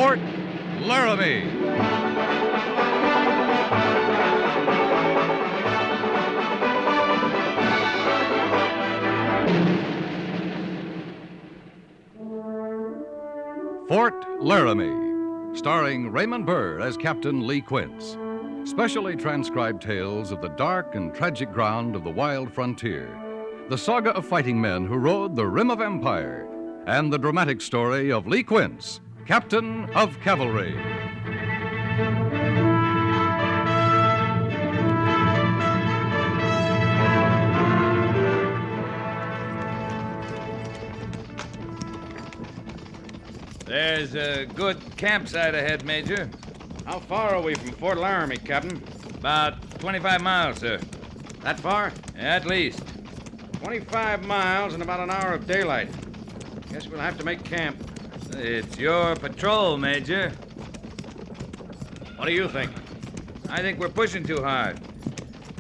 Fort Laramie. Fort Laramie, starring Raymond Burr as Captain Lee Quince. Specially transcribed tales of the dark and tragic ground of the wild frontier, the saga of fighting men who rode the rim of empire, and the dramatic story of Lee Quince, Captain of Cavalry. There's a good campsite ahead, Major. How far are we from Fort Laramie, Captain? About 25 miles, sir. That far? At least. 25 miles and about an hour of daylight. Guess we'll have to make camp. It's your patrol, Major. What do you think? I think we're pushing too hard.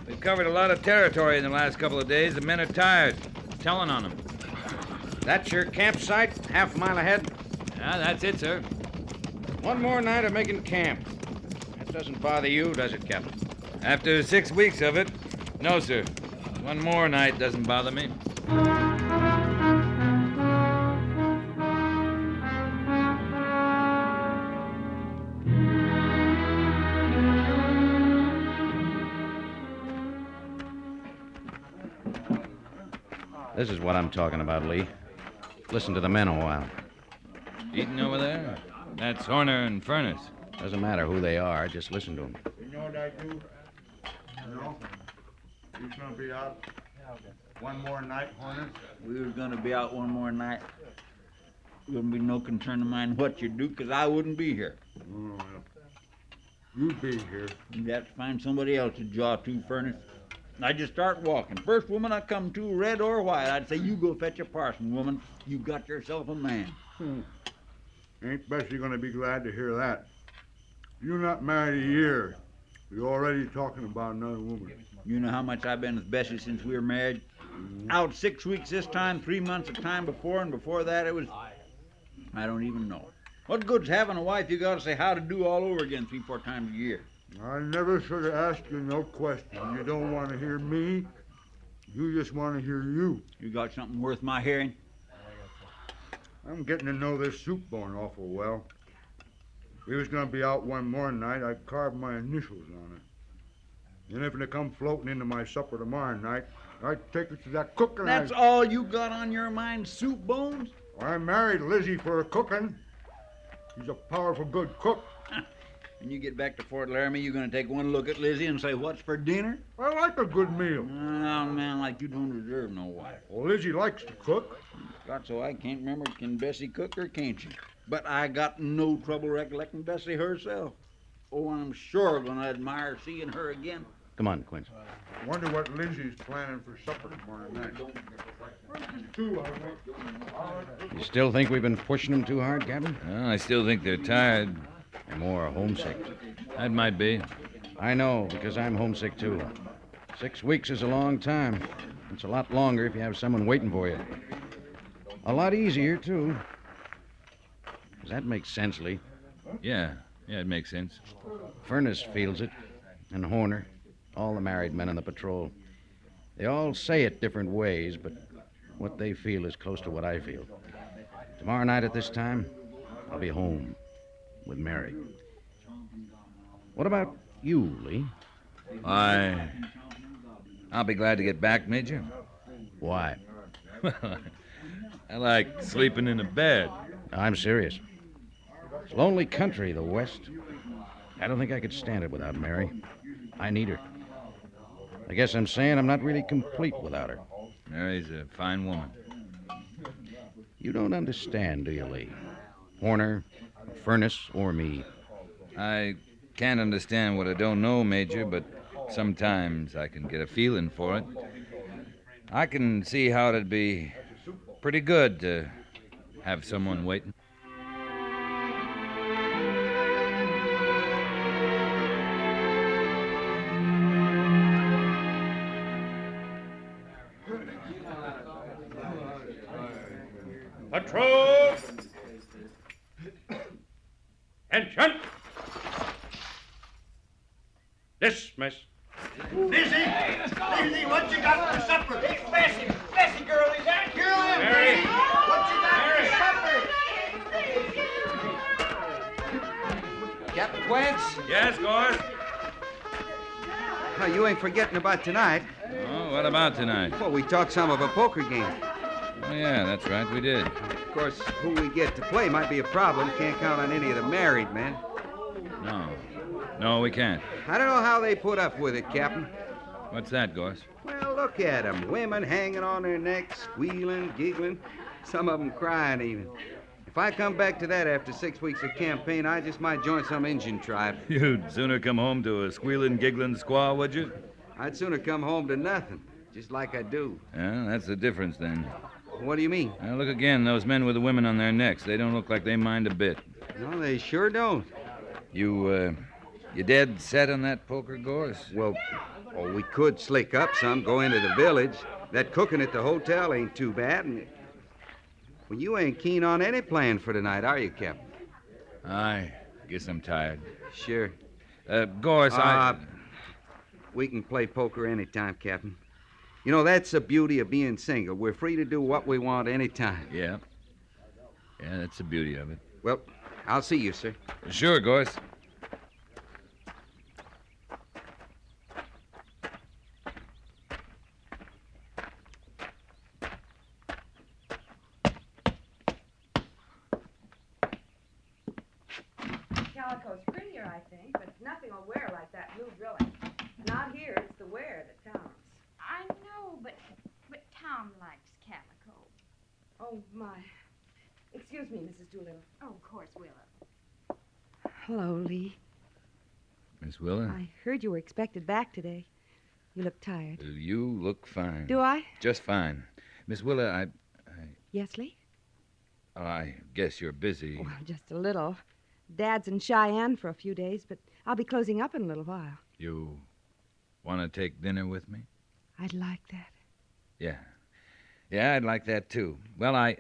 We've covered a lot of territory in the last couple of days. The men are tired. Telling on them. That's your campsite, half a mile ahead? Yeah, that's it, sir. One more night of making camp. That doesn't bother you, does it, Captain? After 6 weeks of it, no, sir. One more night doesn't bother me. This is what I'm talking about, Lee. Listen to the men a while. Eating over there? That's Horner and Furnace. Doesn't matter who they are, just listen to them. You know what I do? No? He's gonna be out one more night, Horner? We was gonna be out one more night. Wouldn't be no concern of mine what you do, 'cause I wouldn't be here. Oh, well. You be here. You'd have to find somebody else to jaw to, Furnace. I'd just start walking. First woman I come to, red or white, I'd say, you go fetch a parson, woman. You got yourself a man. Ain't Bessie gonna be glad to hear that. You're not married a year. You're already talking about another woman. You know how much I've been with Bessie since we were married? Out 6 weeks this time, 3 months of time before, and before that it was... I don't even know. What good's having a wife you gotta say how to do all over again 3-4 times a year? I never should have asked you no question. You don't want to hear me. You just want to hear you. You got something worth my hearing? I'm getting to know this soup bone awful well. If we was going to be out one more night, I'd carve my initials on it. And if it come floating into my supper tomorrow night, I'd take it to that cook and That's all you got on your mind, soup bones? I married Lizzie for cooking. She's a powerful good cook. When you get back to Fort Laramie, you're going to take one look at Lizzie and say, what's for dinner? I like a good meal. Oh, man, like you don't deserve no wife. Well, Lizzie likes to cook. God, so I can't remember, can Bessie cook or can't she? But I got no trouble recollecting Bessie herself. Oh, I'm sure going to admire seeing her again. Come on, Quince. Wonder what Lizzie's planning for supper tomorrow night. You still think we've been pushing them too hard, Captain? Well, I still think they're tired. They're more homesick. That might be. I know, because I'm homesick, too. 6 weeks is a long time. It's a lot longer if you have someone waiting for you. A lot easier, too. Does that make sense, Lee? Yeah, it makes sense. Furnace feels it, and Horner, all the married men on the patrol. They all say it different ways, but what they feel is close to what I feel. Tomorrow night at this time, I'll be home with Mary. What about you, Lee? I'll be glad to get back, Major. Why? I like sleeping in a bed. I'm serious. It's lonely country, the West. I don't think I could stand it without Mary. I need her. I guess I'm saying I'm not really complete without her. Mary's a fine woman. You don't understand, do you, Lee? Horner, Furnace, or me. I can't understand what I don't know, Major, but sometimes I can get a feeling for it. I can see how it'd be pretty good to have someone waiting. Patrol! Attention! Dismiss. Lizzie, what you got for supper? It's Bessie. Bessie, girl, is that? Here I am, Mary. Bessie. What you got for supper? Captain Quince? Yes, Gorse? Oh, you ain't forgetting about tonight. Oh, what about tonight? Well, we talked some of a poker game. Oh, yeah, that's right, we did. Of course, who we get to play might be a problem. Can't count on any of the married men. No, we can't. I don't know how they put up with it, Captain. What's that, Gorse? Well, look at 'em. Women hanging on their necks, squealing, giggling. Some of 'em crying even. If I come back to that after 6 weeks of campaign, I just might join some Indian tribe. You'd sooner come home to a squealing, giggling squaw, would you? I'd sooner come home to nothing, just like I do. Yeah, that's the difference, then. What do you mean? Now, look again, those men with the women on their necks. They don't look like they mind a bit. No, they sure don't. You dead set on that poker, Gorse? Well, we could slick up some, go into the village. That cooking at the hotel ain't too bad. And... Well, you ain't keen on any plan for tonight, are you, Captain? I guess I'm tired. Sure. Gorse, We can play poker anytime, Captain. You know, that's the beauty of being single. We're free to do what we want anytime. Yeah. Yeah, that's the beauty of it. Well, I'll see you, sir. Sure, Gorse. Calico's prettier, I think, but nothing will wear like that blue drilling. Not here, it's the wear that counts. I know, but Tom likes calico. Oh, my. Excuse me, Mrs. Doolittle. Oh, of course, Willa. Hello, Lee. Miss Willa? I heard you were expected back today. You look tired. You look fine. Do I? Just fine. Miss Willa, Yes, Lee? I guess you're busy. Well, just a little. Dad's in Cheyenne for a few days, but I'll be closing up in a little while. You want to take dinner with me? I'd like that. Yeah. Yeah, I'd like that, too. Well,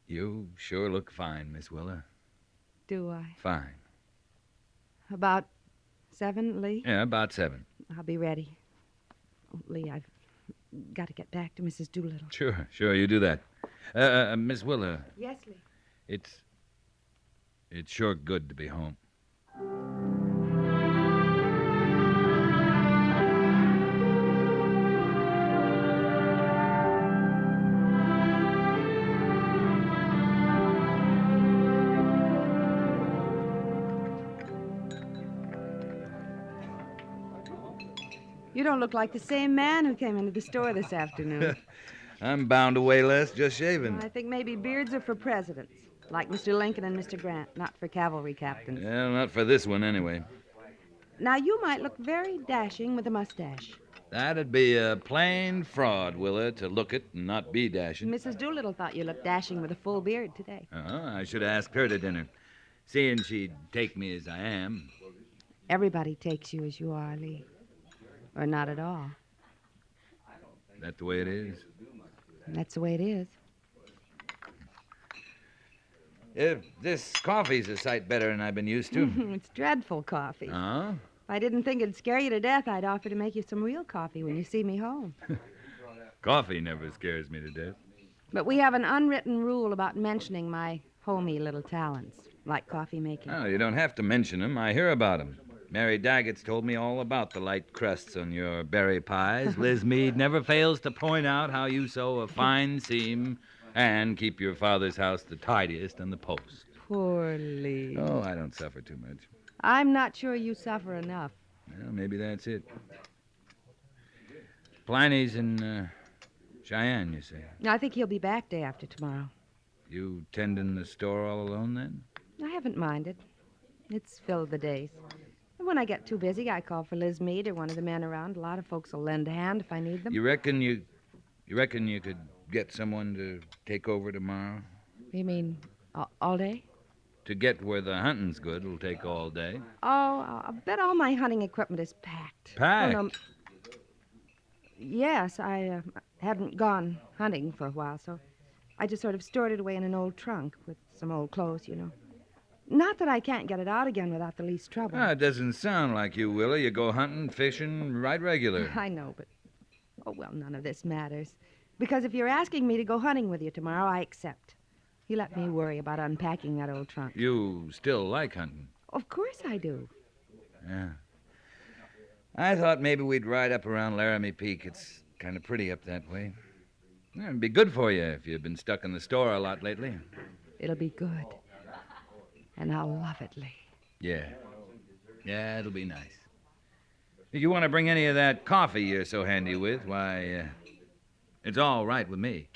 You sure look fine, Miss Willa. Do I? Fine. About 7, Lee? Yeah, about 7. I'll be ready. Oh, Lee, I've got to get back to Mrs. Doolittle. Sure, you do that. Miss Willa, Yes, Lee. it's sure good to be home. You don't look like the same man who came into the store this afternoon. I'm bound to weigh less just shaving. I think maybe beards are for presidents, like Mr. Lincoln and Mr. Grant, not for cavalry captains. Well, not for this one, anyway. Now, you might look very dashing with a mustache. That'd be a plain fraud, Willa, to look it and not be dashing. Mrs. Doolittle thought you looked dashing with a full beard today. I should have asked her to dinner, seeing she'd take me as I am. Everybody takes you as you are, Lee. Or not at all. That the way it is? That's the way it is. This coffee's a sight better than I've been used to. It's dreadful coffee. Oh? If I didn't think it'd scare you to death, I'd offer to make you some real coffee when you see me home. Coffee never scares me to death. But we have an unwritten rule about mentioning my homey little talents, like coffee making. Oh, you don't have to mention them. I hear about them. Mary Daggett's told me all about the light crusts on your berry pies. Liz Meade never fails to point out how you sew a fine seam and keep your father's house the tidiest on the post. Poor Lee. Oh, I don't suffer too much. I'm not sure you suffer enough. Well, maybe that's it. Pliny's in Cheyenne, you say? I think he'll be back day after tomorrow. You tending the store all alone, then? I haven't minded. It's filled the days. And when I get too busy, I call for Liz Meade or one of the men around. A lot of folks will lend a hand if I need them. You reckon you could get someone to take over tomorrow? You mean all day? To get where the hunting's good, it'll take all day. Oh, I bet all my hunting equipment is packed. Packed? Oh, no. Yes, I hadn't gone hunting for a while, so I just sort of stored it away in an old trunk with some old clothes, you know. Not that I can't get it out again without the least trouble. It doesn't sound like you, Willa. You go hunting, fishing, right regular. I know, but... Oh, well, none of this matters. Because if you're asking me to go hunting with you tomorrow, I accept. You let me worry about unpacking that old trunk. You still like hunting? Of course I do. Yeah. I thought maybe we'd ride up around Laramie Peak. It's kind of pretty up that way. Yeah, it'd be good for you if you've been stuck in the store a lot lately. It'll be good. And I'll love it, Lee. Yeah. Yeah, it'll be nice. If you want to bring any of that coffee you're so handy with, why, it's all right with me.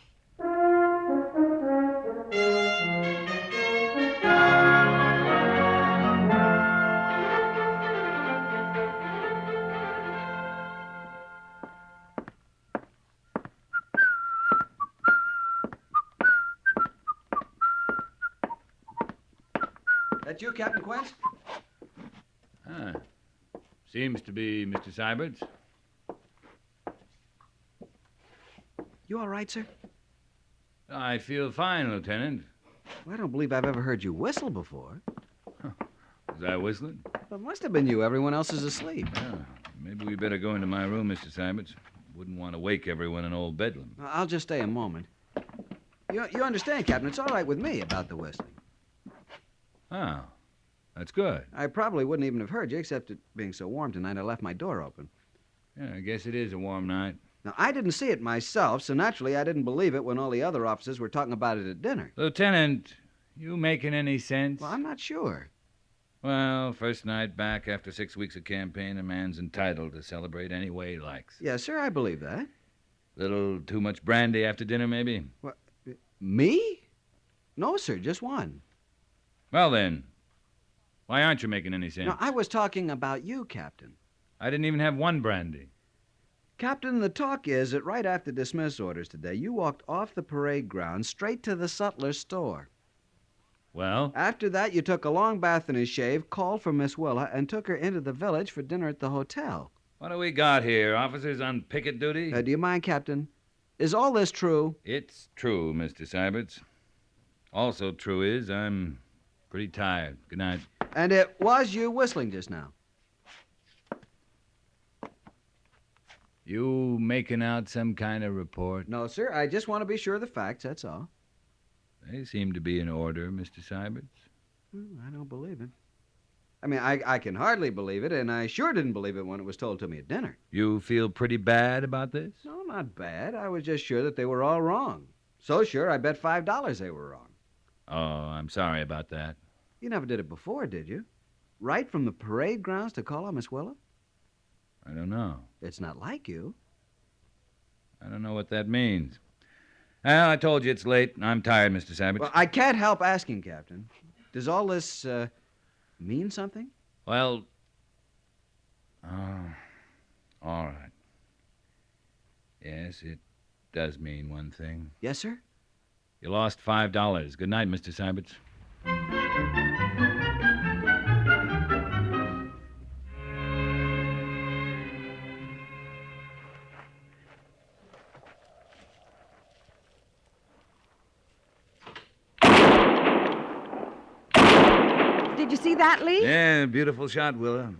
That you, Captain Quince? Seems to be Mr. Syberts. You all right, sir? I feel fine, Lieutenant. Well, I don't believe I've ever heard you whistle before. Was I whistling? Well, it must have been you. Everyone else is asleep. Yeah. Maybe we better go into my room, Mr. Syberts. Wouldn't want to wake everyone in old Bedlam. I'll just stay a moment. You understand, Captain, it's all right with me about the whistling. Oh, that's good. I probably wouldn't even have heard you, except it being so warm tonight, I left my door open. Yeah, I guess it is a warm night. Now, I didn't see it myself, so naturally I didn't believe it when all the other officers were talking about it at dinner. Lieutenant, you making any sense? Well, I'm not sure. Well, first night back after 6 weeks of campaign, a man's entitled to celebrate any way he likes. Yes, sir, I believe that. Little too much brandy after dinner, maybe? What? Me? No, sir, just one. Well, then, why aren't you making any sense? No, I was talking about you, Captain. I didn't even have one brandy. Captain, the talk is that right after dismiss orders today, you walked off the parade ground straight to the sutler's store. Well? After that, you took a long bath and a shave, called for Miss Willa, and took her into the village for dinner at the hotel. What do we got here? Officers on picket duty? Do you mind, Captain? Is all this true? It's true, Mr. Syberts. Also true is I'm pretty tired. Good night. And it was you whistling just now. You making out some kind of report? No, sir. I just want to be sure of the facts, that's all. They seem to be in order, Mr. Syberts. I don't believe it. I mean, I can hardly believe it, and I sure didn't believe it when it was told to me at dinner. You feel pretty bad about this? No, not bad. I was just sure that they were all wrong. So sure, I bet $5 they were wrong. Oh, I'm sorry about that. You never did it before, did you? Right from the parade grounds to call on Miss Willa? I don't know. It's not like you. I don't know what that means. Well, I told you it's late. I'm tired, Mr. Syberts. Well, I can't help asking, Captain. Does all this mean something? Well, all right. Yes, it does mean one thing. Yes, sir? You lost $5. Good night, Mr. Syberts. Did you see that, Lee? Yeah, beautiful shot, Willa.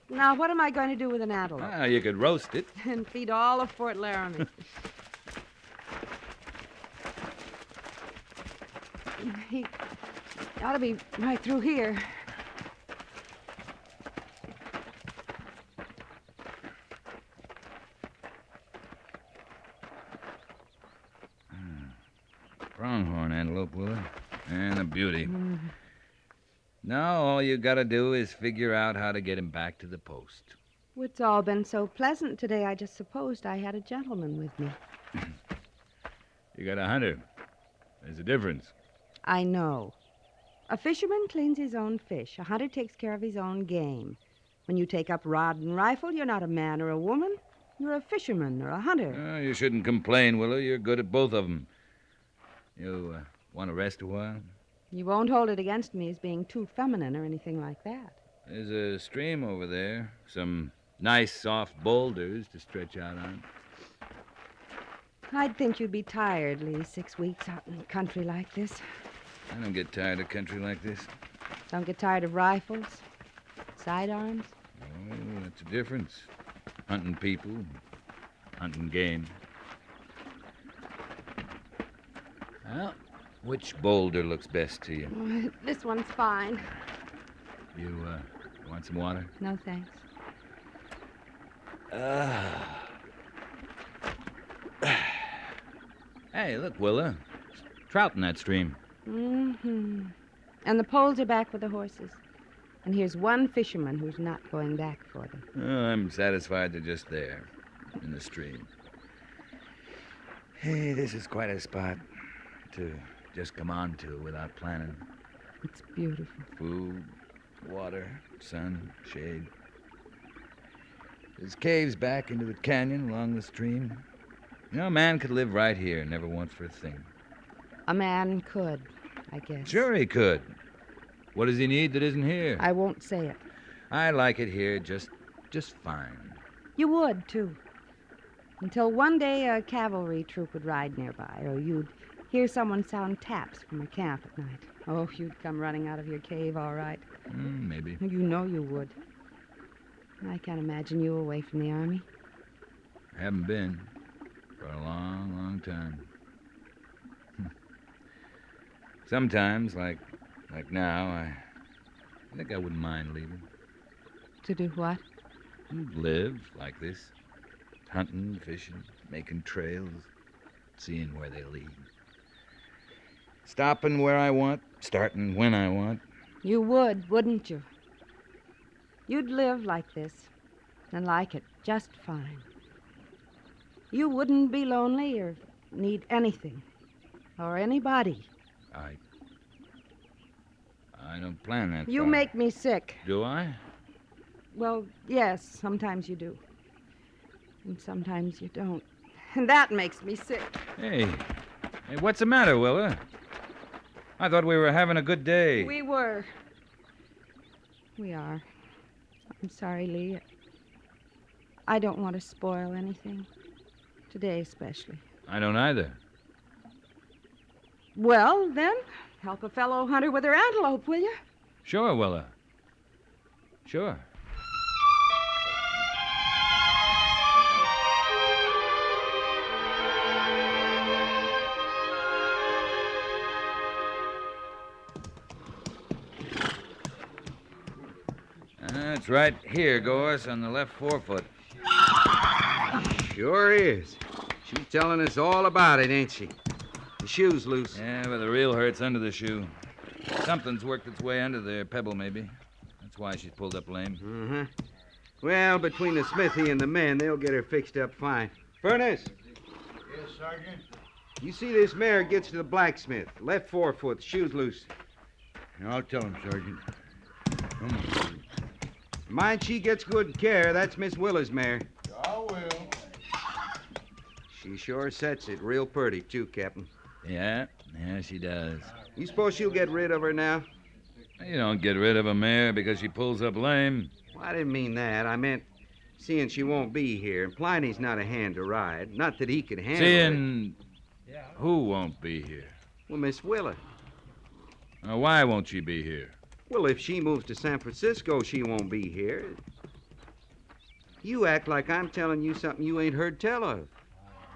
Now, what am I going to do with an antelope? You could roast it. And feed all of Fort Laramie. He ought to be right through here. Pronghorn antelope, Willa. And a beauty. Now all you gotta do is figure out how to get him back to the post. It's all been so pleasant today, I just supposed I had a gentleman with me. You got a hunter. There's a difference. I know. A fisherman cleans his own fish. A hunter takes care of his own game. When you take up rod and rifle, you're not a man or a woman. You're a fisherman or a hunter. You shouldn't complain, Willa. You're good at both of them. You want to rest a while? You won't hold it against me as being too feminine or anything like that. There's a stream over there. Some nice, soft boulders to stretch out on. I'd think you'd be tired, Lee, 6 weeks out in the country like this. I don't get tired of country like this. Don't get tired of rifles, sidearms? Oh, that's a difference. Hunting people, hunting game. Well, which boulder looks best to you? Oh, this one's fine. You, want some water? No, thanks. Hey, look, Willa. Trout in that stream. Mm-hmm. And the poles are back with the horses. And here's one fisherman who's not going back for them. Oh, I'm satisfied they're just there, in the stream. Hey, this is quite a spot to just come on to without planning. It's beautiful. Food, water, sun, shade. There's caves back into the canyon along the stream. You know, a man could live right here and never want for a thing. A man could, I guess. Sure he could. What does he need that isn't here? I won't say it. I like it here just fine. You would, too. Until one day a cavalry troop would ride nearby, or you'd hear someone sound taps from a camp at night. Oh, you'd come running out of your cave, all right. Maybe. You know you would. I can't imagine you away from the Army. I haven't been for a long, long time. Sometimes, like now, I think I wouldn't mind leaving. To do what? Live like this. Hunting, fishing, making trails, seeing where they lead. Stopping where I want, starting when I want. You would, wouldn't you? You'd live like this, and like it just fine. You wouldn't be lonely or need anything, or anybody. I don't plan that You far. make me sick. Do I? Well, yes, sometimes you do. And sometimes you don't. And that makes me sick. Hey, what's the matter, Willa? I thought we were having a good day. We were. We are. I'm sorry, Lee. I don't want to spoil anything. Today, especially. I don't either. Well, then, help a fellow hunter with her antelope, will you? Sure, Willa. Sure. That's right here, Gorse, on the left forefoot. Sure is. She's telling us all about it, ain't she? The shoe's loose. Yeah, but the real hurt's under the shoe. Something's worked its way under there, pebble maybe. That's why she's pulled up lame. Uh-huh. Well, between the smithy and the men, they'll get her fixed up fine. Furnace, Yes, Sergeant? you see this mare gets to the blacksmith. Left forefoot, the shoe's loose. I'll tell him, Sergeant. Come on. Mind she gets good care. That's Miss Willa's mare. I will. She sure sets it real pretty, too, Captain. Yeah, she does. You suppose she'll get rid of her now? You don't get rid of a mare because she pulls up lame. Well, I didn't mean that. I meant seeing she won't be here. And Pliny's not a hand to ride. Not that he could handle it. Seeing who won't be here? Well, Miss Willa. Now, why won't she be here? Well, if she moves to San Francisco, she won't be here. You act like I'm telling you something you ain't heard tell of.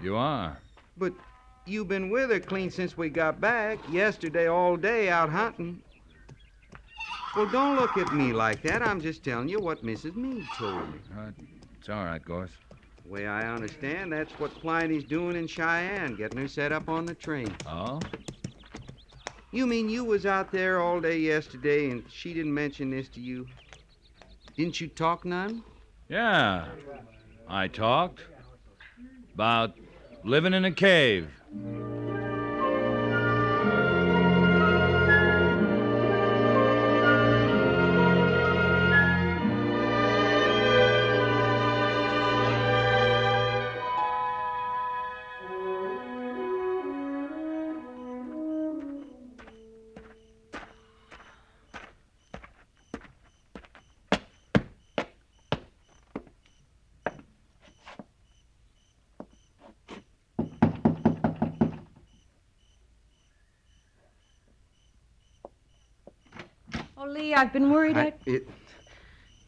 You are. But you've been with her clean since we got back. Yesterday, all day, out hunting. Well, don't look at me like that. I'm just telling you what Mrs. Meade told me. It's all right, Gorse. The way I understand, that's what Pliny's doing in Cheyenne, getting her set up on the train. Oh? You mean you was out there all day yesterday and she didn't mention this to you? Didn't you talk none? Yeah. I talked about living in a cave. Oh, Lee, I've been worried.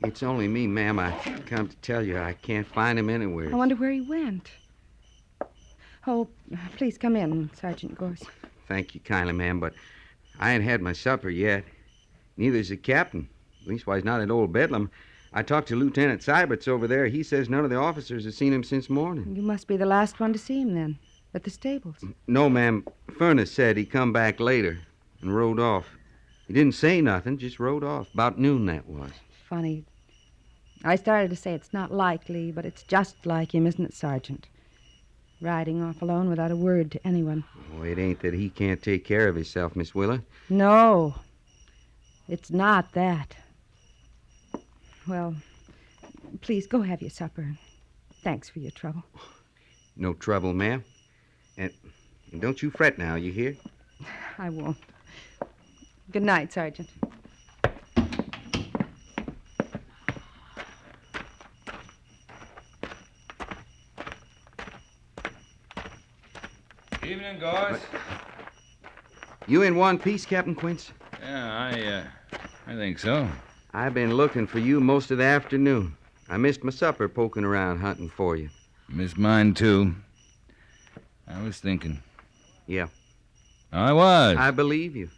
It's only me, ma'am. I come to tell you I can't find him anywhere. I wonder where he went. Oh, please come in, Sergeant Gorse. Thank you kindly, ma'am, but I ain't had my supper yet. Neither's the captain. Leastwise, not at Old Bedlam. I talked to Lieutenant Syberts over there. He says none of the officers have seen him since morning. You must be the last one to see him, then, at the stables. No, ma'am. Furnace said he'd come back later and rode off. He didn't say nothing, just rode off. About noon, that was. Funny. I started to say it's not likely, but it's just like him, isn't it, Sergeant? Riding off alone without a word to anyone. Oh, it ain't that he can't take care of himself, Miss Willa. No, it's not that. Well, please go have your supper. Thanks for your trouble. No trouble, ma'am. And don't you fret now, you hear? I won't. Good night, Sergeant. Evening, guys. You in one piece, Captain Quince? Yeah, I think so. I've been looking for you most of the afternoon. I missed my supper poking around hunting for you. Missed mine, too. I was thinking. Yeah. I was. I believe you.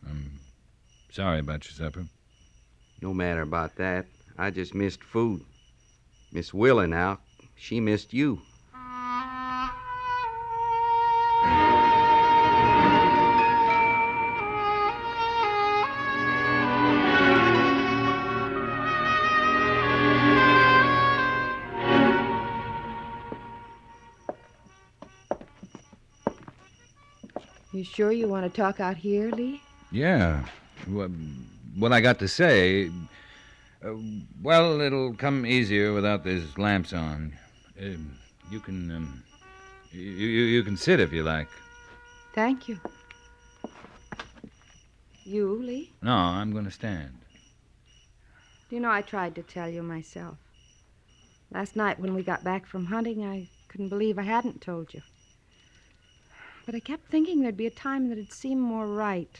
I'm sorry about your supper. No matter about that. I just missed food. Miss Willa now, she missed you. You sure you want to talk out here, Lee? Yeah. What I got to say... well, it'll come easier without these lamps on. You can... you can sit if you like. Thank you. You, Lee? No, I'm going to stand. Do you know, I tried to tell you myself. Last night when we got back from hunting, I couldn't believe I hadn't told you. But I kept thinking there'd be a time that'd seem more right.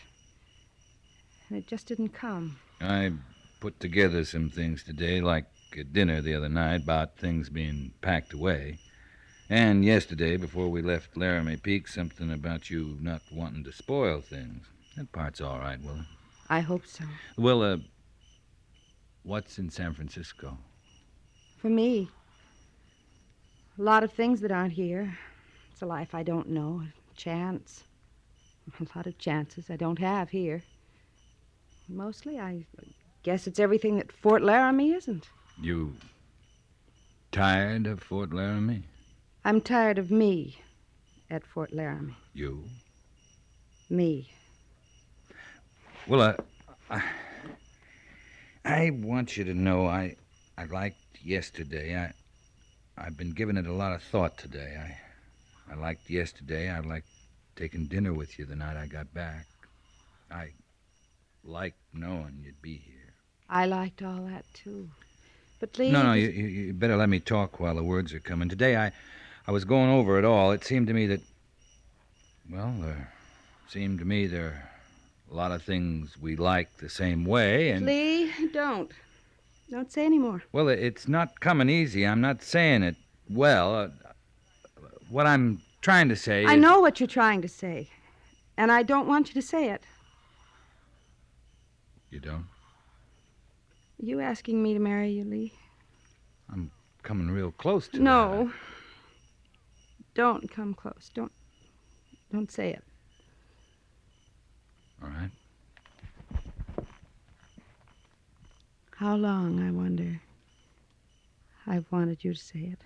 And it just didn't come. I put together some things today, like at dinner the other night, about things being packed away. And yesterday, before we left Laramie Peak, something about you not wanting to spoil things. That part's all right, Willa. I hope so. Willa, what's in San Francisco? For me, a lot of things that aren't here. It's a life I don't know. Chance. A lot of chances I don't have here. Mostly, I guess it's everything that Fort Laramie isn't. You tired of Fort Laramie? I'm tired of me at Fort Laramie. You? Me. Well, I want you to know I liked yesterday. I've been giving it a lot of thought today. I liked yesterday. I liked taking dinner with you the night I got back. I liked knowing you'd be here. I liked all that, too. But Lee... No, you better let me talk while the words are coming. Today, I was going over it all. It seemed to me that... Well, there are a lot of things we like the same way, and... Lee, don't. Don't say any more. Well, it's not coming easy. I'm not saying it well. What I'm trying to say is... I know what you're trying to say, and I don't want you to say it. You don't? Are you asking me to marry you, Lee? I'm coming real close to No. that. Don't come close. Don't say it. All right. How long, I wonder, I've wanted you to say it.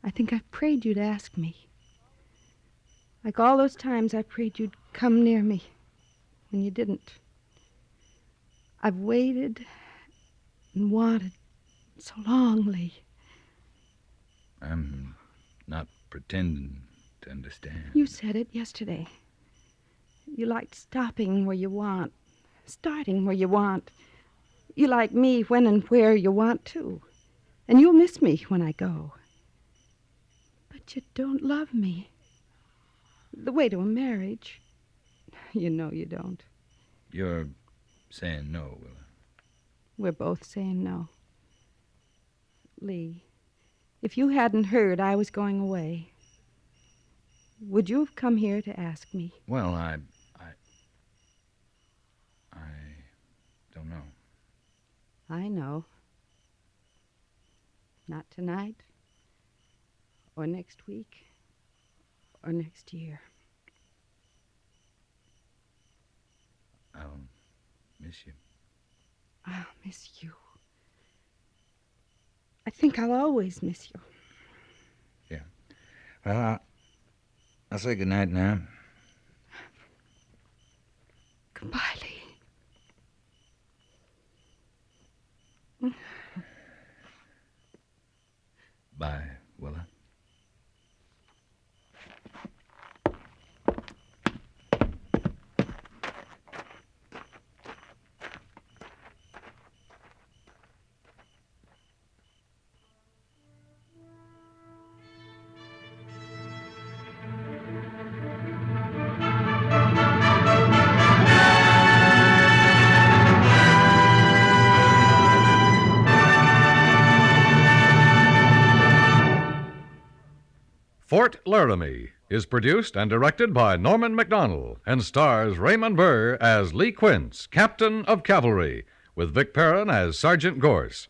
I think I've prayed you to ask me. Like all those times I prayed you'd come near me, and you didn't. I've waited and wanted so long, Lee. I'm not pretending to understand. You said it yesterday. You liked stopping where you want, starting where you want. You like me when and where you want to. And you'll miss me when I go. But you don't love me. The way to a marriage. You know you don't. You're saying no, Willa. We're both saying no. Lee, if you hadn't heard I was going away, would you have come here to ask me? Well, I don't know. I know. Not tonight, or next week, or next year. I'll miss you. I'll miss you. I think I'll always miss you. Yeah. Well, I'll say goodnight now. Goodbye, Lee. Bye, Willa. Fort Laramie is produced and directed by Norman Macdonnell and stars Raymond Burr as Lee Quince, Captain of Cavalry, with Vic Perrin as Sergeant Gorse.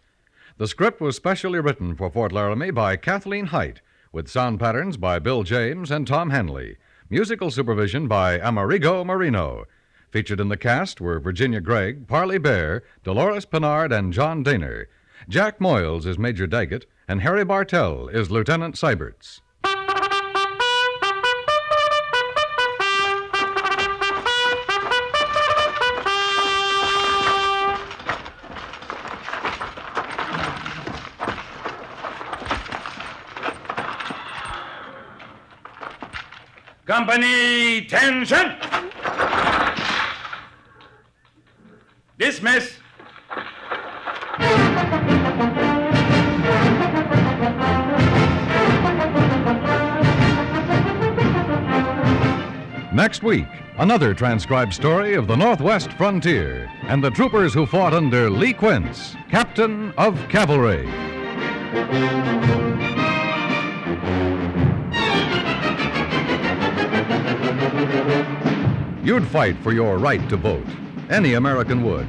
The script was specially written for Fort Laramie by Kathleen Height, with sound patterns by Bill James and Tom Henley. Musical supervision by Amerigo Marino. Featured in the cast were Virginia Gregg, Parley Bear, Dolores Pennard, and John Daner. Jack Moyles is Major Daggett, and Harry Bartell is Lieutenant Seiberts. Company, tension! Dismiss! Next week, another transcribed story of the Northwest frontier and the troopers who fought under Lee Quince, Captain of Cavalry. You'd fight for your right to vote. Any American would.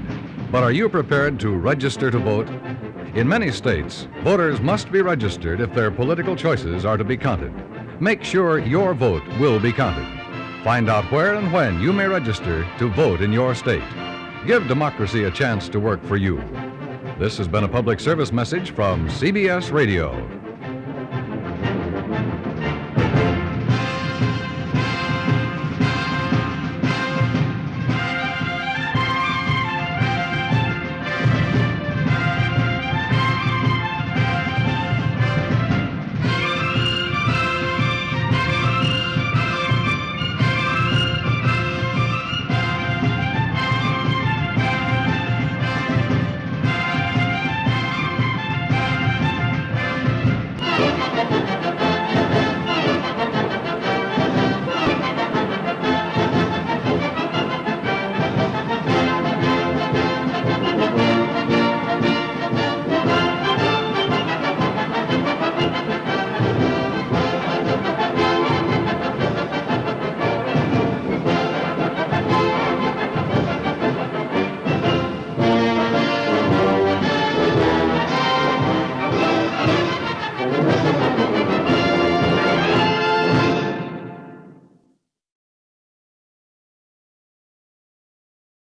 But are you prepared to register to vote? In many states, voters must be registered if their political choices are to be counted. Make sure your vote will be counted. Find out where and when you may register to vote in your state. Give democracy a chance to work for you. This has been a public service message from CBS Radio.